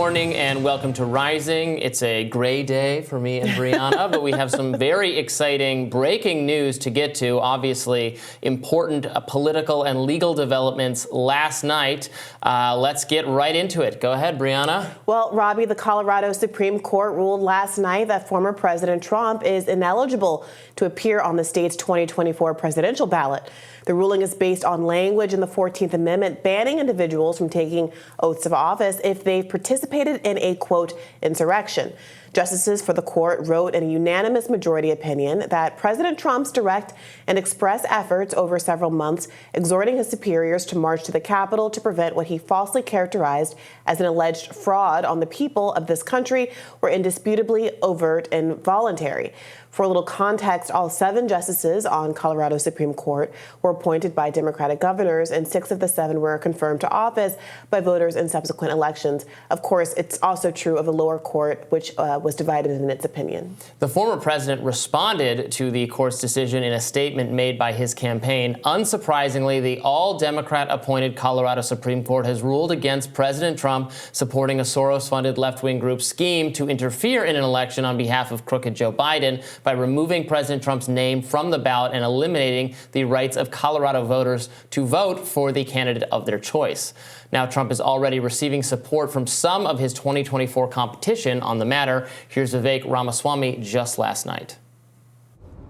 morning and welcome to Rising. It's a gray day for me and Briahna, but we have some very exciting breaking news to get to. Obviously, important political and legal developments last night. Let's get right into it. Go ahead, Briahna. Well, Robby, the Colorado Supreme Court ruled last night that former President Trump is ineligible to appear on the state's 2024 presidential ballot. The ruling is based on language in the 14th Amendment banning individuals from taking oaths of office if they've participated in a, quote, insurrection. Justices for the court wrote in a unanimous majority opinion that President Trump's direct and express efforts over several months exhorting his superiors to march to the Capitol to prevent what he falsely characterized as an alleged fraud on the people of this country were indisputably overt and voluntary. For a little context, all 7 justices on Colorado Supreme Court were appointed by Democratic governors, and 6 of the 7 were confirmed to office by voters in subsequent elections. Of course, it's also true of the lower court, which was divided in its opinion. The former president responded to the court's decision in a statement made by his campaign. Unsurprisingly, the all-Democrat-appointed Colorado Supreme Court has ruled against President Trump supporting a Soros-funded left-wing group's scheme to interfere in an election on behalf of crooked Joe Biden by removing President Trump's name from the ballot and eliminating the rights of Colorado voters to vote for the candidate of their choice. Now, Trump is already receiving support from some of his 2024 competition on the matter. Here's Vivek Ramaswamy just last night.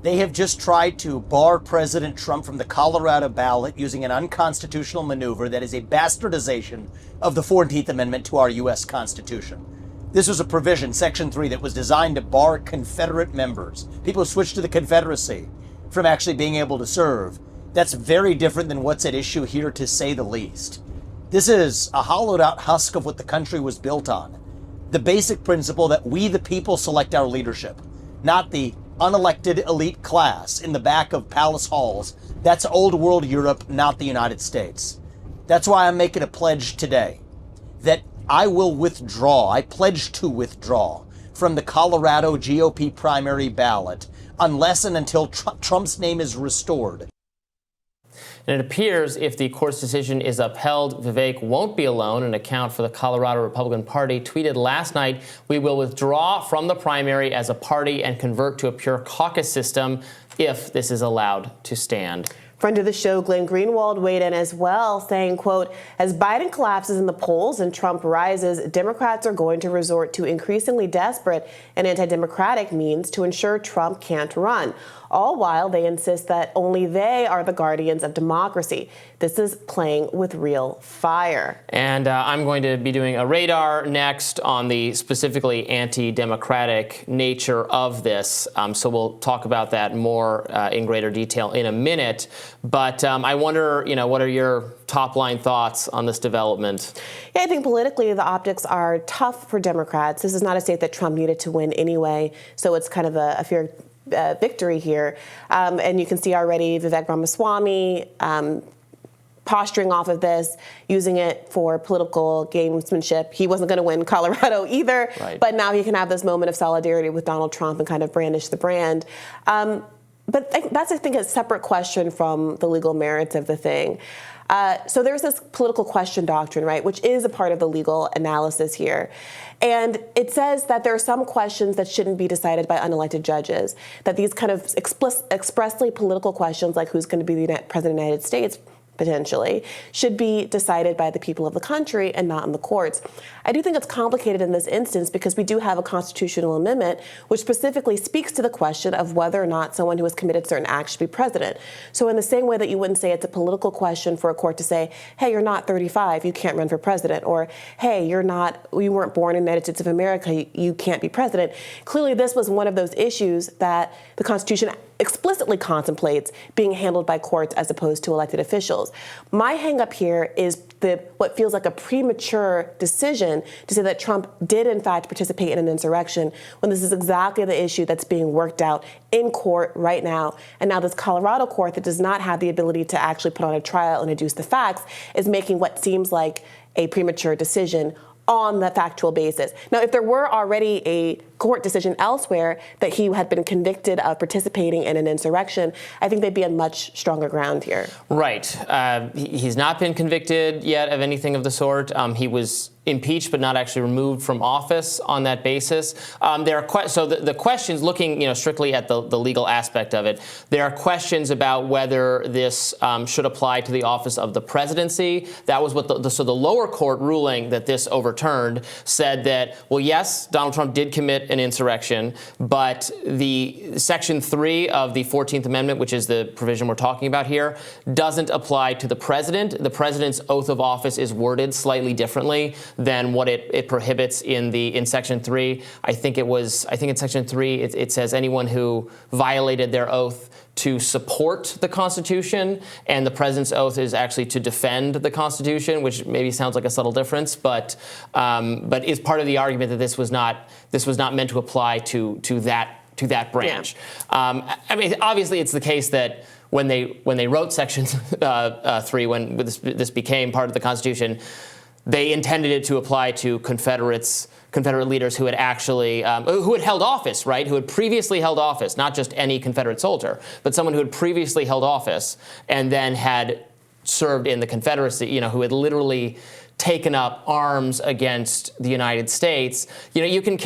They have just tried to bar President Trump from the Colorado ballot using an unconstitutional maneuver that is a bastardization of the 14th Amendment to our U.S. Constitution. This was a provision, Section 3, that was designed to bar Confederate members, people who switched to the Confederacy, from actually being able to serve. That's very different than what's at issue here, to say the least. This is a hollowed-out husk of what the country was built on. The basic principle that we, the people, select our leadership, not the unelected elite class in the back of palace halls. That's old world Europe, not the United States. That's why I'm making a pledge today that I will withdraw, I pledge to withdraw from the Colorado GOP primary ballot unless and until Trump's name is restored. And it appears if the court's decision is upheld, Vivek won't be alone. An account for the Colorado Republican Party tweeted last night, "We will withdraw from the primary as a party and convert to a pure caucus system if this is allowed to stand." Friend of the show, Glenn Greenwald, weighed in as well, saying, quote, "As Biden collapses in the polls and Trump rises, Democrats are going to resort to increasingly desperate and anti-democratic means to ensure Trump can't run, all while they insist that only they are the guardians of democracy. This is playing with real fire." And I'm going to be doing a radar next on the specifically anti-democratic nature of this. So we'll talk about that more in greater detail in a minute. But I wonder, what are your top-line thoughts on this development? Yeah, I think politically the optics are tough for Democrats. This is not a state that Trump needed to win anyway, so it's kind of a fear victory here. And you can see already Vivek Ramaswamy posturing off of this, using it for political gamesmanship. He wasn't going to win Colorado either, right, but now he can have this moment of solidarity with Donald Trump and kind of brandish the brand. But that's, I think, a separate question from the legal merits of the thing. So there's this political question doctrine, right, which is a part of the legal analysis here. And it says that there are some questions that shouldn't be decided by unelected judges, that these kind of expressly political questions, like who's going to be the president of the United States, potentially, should be decided by the people of the country and not in the courts. I do think it's complicated in this instance because we do have a constitutional amendment which specifically speaks to the question of whether or not someone who has committed certain acts should be president. So in the same way that you wouldn't say it's a political question for a court to say, hey, you're not 35, you can't run for president, or hey, you weren't born in the United States of America, you can't be president. Clearly, this was one of those issues that the Constitution explicitly contemplates being handled by courts as opposed to elected officials. My hang up here is what feels like a premature decision to say that Trump did in fact participate in an insurrection when this is exactly the issue that's being worked out in court right now. And now this Colorado court that does not have the ability to actually put on a trial and adduce the facts is making what seems like a premature decision on the factual basis. Now, if there were already a court decision elsewhere that he had been convicted of participating in an insurrection, I think they'd be on much stronger ground here. Right. He's not been convicted yet of anything of the sort. He was impeached but not actually removed from office on that basis. There are so the questions, looking strictly at the legal aspect of it, there are questions about whether this should apply to the office of the presidency. That was what so the lower court ruling that this overturned said that, well, yes, Donald Trump did commit an insurrection, but the Section 3 of the 14th Amendment, which is the provision we're talking about here, doesn't apply to the president. The president's oath of office is worded slightly differently than what it prohibits in Section 3. I think in Section 3 it says anyone who violated their oath to support the Constitution, and the president's oath is actually to defend the Constitution, which maybe sounds like a subtle difference, but is part of the argument that this was not meant to apply to that branch. Yeah. I mean, obviously, it's the case that when they wrote Section 3, when this became part of the Constitution, they intended it to apply to Confederate leaders who had actually who had held office, right? Who had previously held office, not just any Confederate soldier, but someone who had previously held office and then had served in the Confederacy, who had literally taken up arms against the United States. You can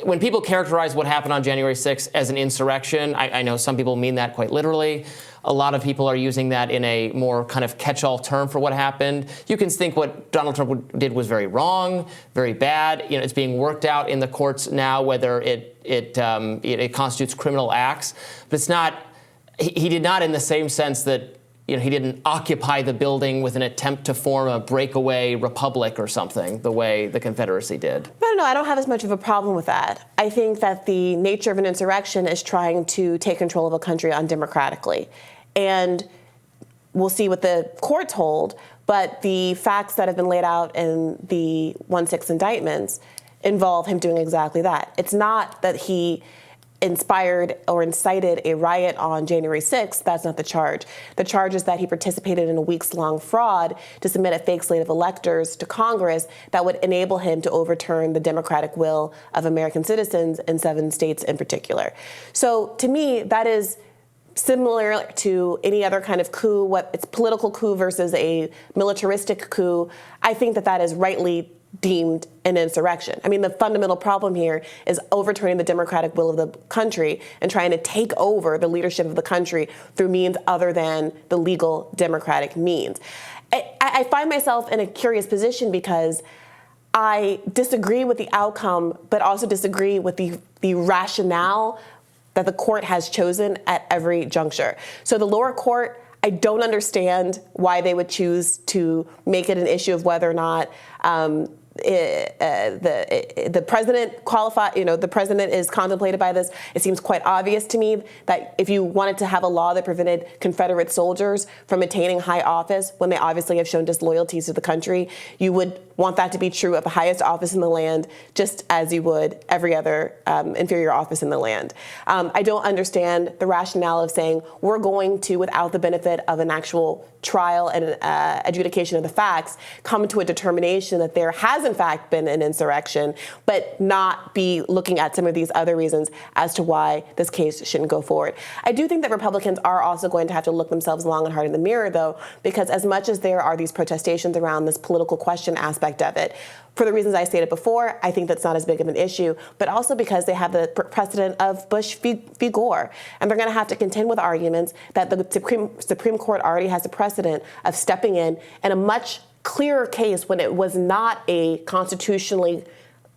when people characterize what happened on January 6th as an insurrection, I know some people mean that quite literally. A lot of people are using that in a more kind of catch-all term for what happened. You can think what Donald Trump did was very wrong, very bad. It's being worked out in the courts now whether it constitutes criminal acts. But it's not. He did not in the same sense that he didn't occupy the building with an attempt to form a breakaway republic or something, the way the Confederacy did. I don't have as much of a problem with that. I think that the nature of an insurrection is trying to take control of a country undemocratically. And we'll see what the courts hold, but the facts that have been laid out in the 1-6 indictments involve him doing exactly that. It's not that he inspired or incited a riot on January 6th. That's not the charge. The charge is that he participated in a weeks-long fraud to submit a fake slate of electors to Congress that would enable him to overturn the democratic will of American citizens in 7 states in particular. So to me, that is similar to any other kind of coup, what it's political coup versus a militaristic coup. I think that is rightly deemed an insurrection. I mean, the fundamental problem here is overturning the democratic will of the country and trying to take over the leadership of the country through means other than the legal democratic means. I find myself in a curious position because I disagree with the outcome, but also disagree with the rationale that the court has chosen at every juncture. So the lower court, I don't understand why they would choose to make it an issue of whether or not the president the president is contemplated by this. It seems quite obvious to me that if you wanted to have a law that prevented Confederate soldiers from attaining high office when they obviously have shown disloyalty to the country, you would want that to be true of the highest office in the land, just as you would every other inferior office in the land. I don't understand the rationale of saying we're going to, without the benefit of an actual trial and adjudication of the facts, come to a determination that there has in fact been an insurrection, but not be looking at some of these other reasons as to why this case shouldn't go forward. I do think that Republicans are also going to have to look themselves long and hard in the mirror, though, because as much as there are these protestations around this political question aspect of it, for the reasons I stated before, I think that's not as big of an issue, but also because they have the precedent of Bush v. Gore. And they're going to have to contend with arguments that the Supreme Court already has a precedent of stepping in a much clearer case when it was not a constitutionally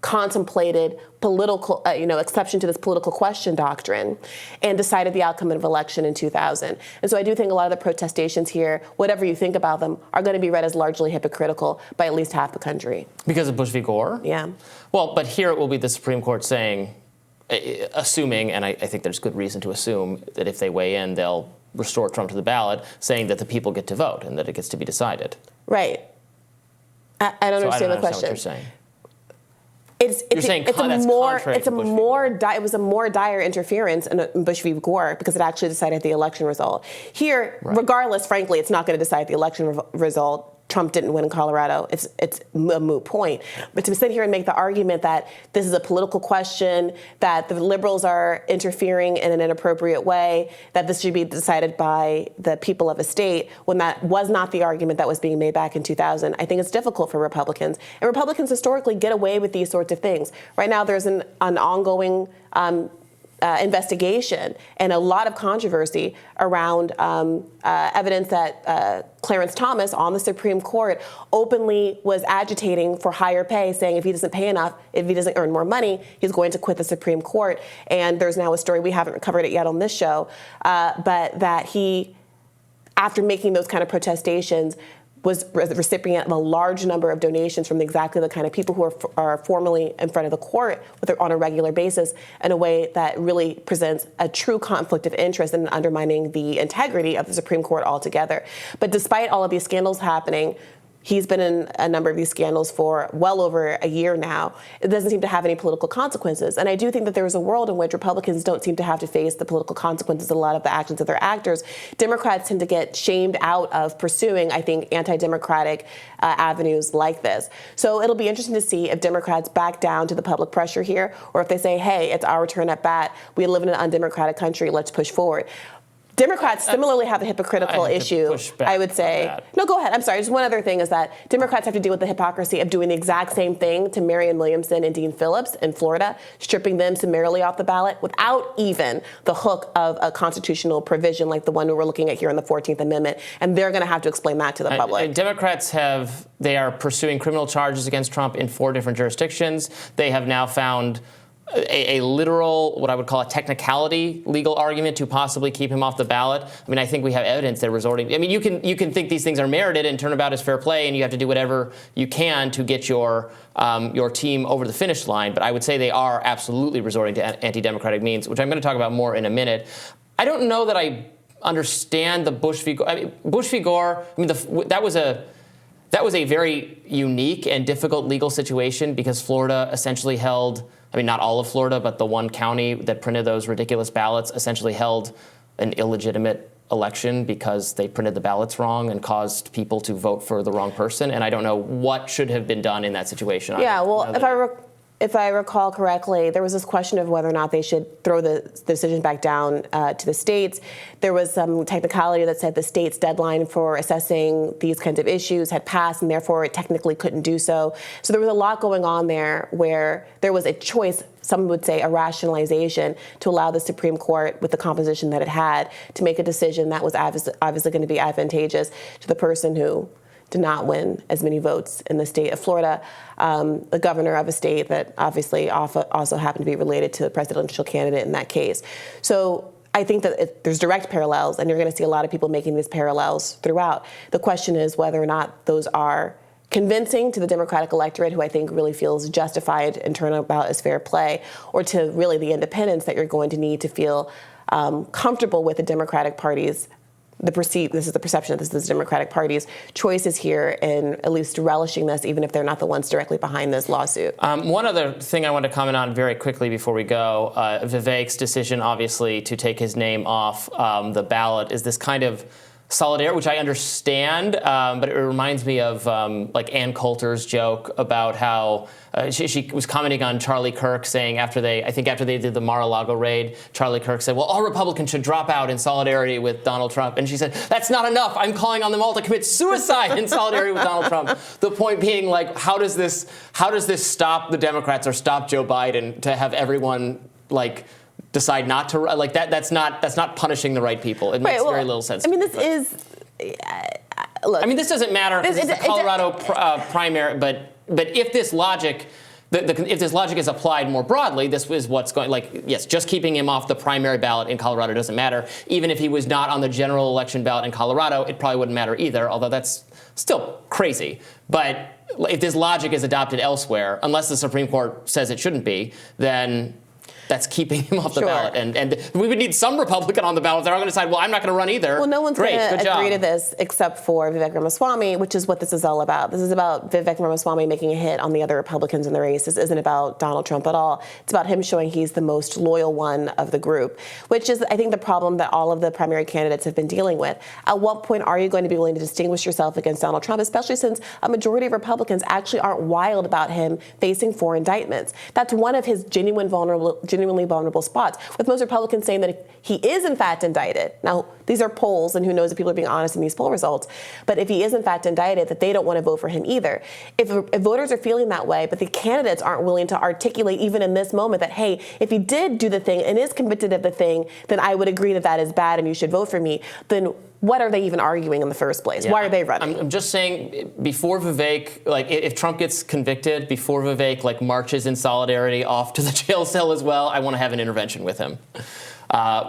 contemplated political, exception to this political question doctrine, and decided the outcome of an election in 2000. And so I do think a lot of the protestations here, whatever you think about them, are going to be read as largely hypocritical by at least half the country. Because of Bush v. Gore? Yeah. Well, but here it will be the Supreme Court saying, assuming, and I think there's good reason to assume that if they weigh in, they'll restore Trump to the ballot, saying that the people get to vote and that it gets to be decided. Right. I don't understand the question. What you're saying. It was a more dire interference in Bush v. Gore because it actually decided the election result. Here, regardless, frankly, it's not going to decide the election result. Trump didn't win in Colorado, it's a moot point. But to sit here and make the argument that this is a political question, that the liberals are interfering in an inappropriate way, that this should be decided by the people of a state, when that was not the argument that was being made back in 2000, I think it's difficult for Republicans. And Republicans historically get away with these sorts of things. Right now, there's an ongoing investigation and a lot of controversy around evidence that Clarence Thomas on the Supreme Court openly was agitating for higher pay, saying if he doesn't pay enough, if he doesn't earn more money, he's going to quit the Supreme Court. And there's now a story, we haven't covered it yet on this show, but that he, after making those kind of protestations, was the recipient of a large number of donations from exactly the kind of people who are formally in front of the court on a regular basis in a way that really presents a true conflict of interest in undermining the integrity of the Supreme Court altogether. But despite all of these scandals happening, he's been in a number of these scandals for well over a year now. It doesn't seem to have any political consequences. And I do think that there is a world in which Republicans don't seem to have to face the political consequences of a lot of the actions of their actors. Democrats tend to get shamed out of pursuing, I think, anti-democratic avenues like this. So it'll be interesting to see if Democrats back down to the public pressure here, or if they say, hey, it's our turn at bat. We live in an undemocratic country. Let's push forward. Democrats similarly have a hypocritical issue, I would say. No, go ahead. I'm sorry. Just one other thing is that Democrats have to deal with the hypocrisy of doing the exact same thing to Marianne Williamson and Dean Phillips in Florida, stripping them summarily off the ballot without even the hook of a constitutional provision like the one we're looking at here in the 14th Amendment. And they're going to have to explain that to the public. Democrats they are pursuing criminal charges against Trump in 4 different jurisdictions. They have now found a literal, what I would call a technicality legal argument to possibly keep him off the ballot. I mean, I think we have evidence they're resorting. I mean, you can think these things are merited and turnabout is fair play, and you have to do whatever you can to get your team over the finish line. But I would say they are absolutely resorting to anti-democratic means, which I'm going to talk about more in a minute. I don't know that I understand the Bush v. Gore. I mean, Bush v. Gore. I mean, that was a very unique and difficult legal situation because Florida essentially held. I mean, not all of Florida, but the one county that printed those ridiculous ballots essentially held an illegitimate election because they printed the ballots wrong and caused people to vote for the wrong person. And I don't know what should have been done in that situation. Yeah, well, if I recall correctly, there was this question of whether or not they should throw the decision back down to the states. There was some technicality that said the state's deadline for assessing these kinds of issues had passed, and therefore it technically couldn't do so. So there was a lot going on there where there was a choice, some would say a rationalization, to allow the Supreme Court, with the composition that it had, to make a decision that was obviously going to be advantageous to the person who did not win as many votes in the state of Florida, the governor of a state that obviously also happened to be related to the presidential candidate in that case. So I think that there's direct parallels, and you're going to see a lot of people making these parallels throughout. The question is whether or not those are convincing to the Democratic electorate, who I think really feels justified and turnabout as fair play, or to really the independents that you're going to need to feel comfortable with the Democratic Party's this is the perception that this is the Democratic Party's choices here in at least relishing this, even if they're not the ones directly behind this lawsuit. One other thing I want to comment on very quickly before we go, Vivek's decision, obviously, to take his name off the ballot is this kind of solidarity, which I understand, but it reminds me of like Ann Coulter's joke about how she was commenting on Charlie Kirk saying after they did the Mar-a-Lago raid, Charlie Kirk said, well, all Republicans should drop out in solidarity with Donald Trump. And she said, that's not enough. I'm calling on them all to commit suicide in solidarity with Donald Trump. The point being, like, how does this stop the Democrats or stop Joe Biden to have everyone, like, decide not to, like, that's not punishing the right people. It makes very little sense. I mean, this doesn't matter. This is a Colorado primary, but if this logic, if this logic is applied more broadly, this is what's going. Like, yes, just keeping him off the primary ballot in Colorado doesn't matter. Even if he was not on the general election ballot in Colorado, it probably wouldn't matter either. Although that's still crazy. But if this logic is adopted elsewhere, unless the Supreme Court says it shouldn't be, then that's keeping him off the Sure. ballot. And we would need some Republican on the ballot. They're all going to decide, well, I'm not going to run either. Well, no one's Great, going good to job. agree to this except for Vivek Ramaswamy, which is what this is all about. This is about Vivek Ramaswamy making a hit on the other Republicans in the race. This isn't about Donald Trump at all. It's about him showing he's the most loyal one of the group, which is, I think, the problem that all of the primary candidates have been dealing with. At what point are you going to be willing to distinguish yourself against Donald Trump, especially since a majority of Republicans actually aren't wild about him facing 4 indictments? That's one of his genuinely vulnerable spots, with most Republicans saying that he is in fact indicted. Now, these are polls, and who knows if people are being honest in these poll results, but if he is in fact indicted, that they don't want to vote for him either. If voters are feeling that way, but the candidates aren't willing to articulate even in this moment that, hey, if he did do the thing and is convicted of the thing, then I would agree that that is bad and you should vote for me, then what are they even arguing in the first place? Yeah, Why are they running? I'm just saying, before Vivek, like, if Trump gets convicted, before Vivek, like, marches in solidarity off to the jail cell as well, I want to have an intervention with him.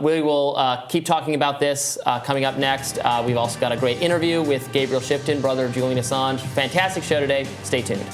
We will keep talking about this coming up next. We've also got a great interview with Gabriel Shipton, brother of Julian Assange. Fantastic show today. Stay tuned.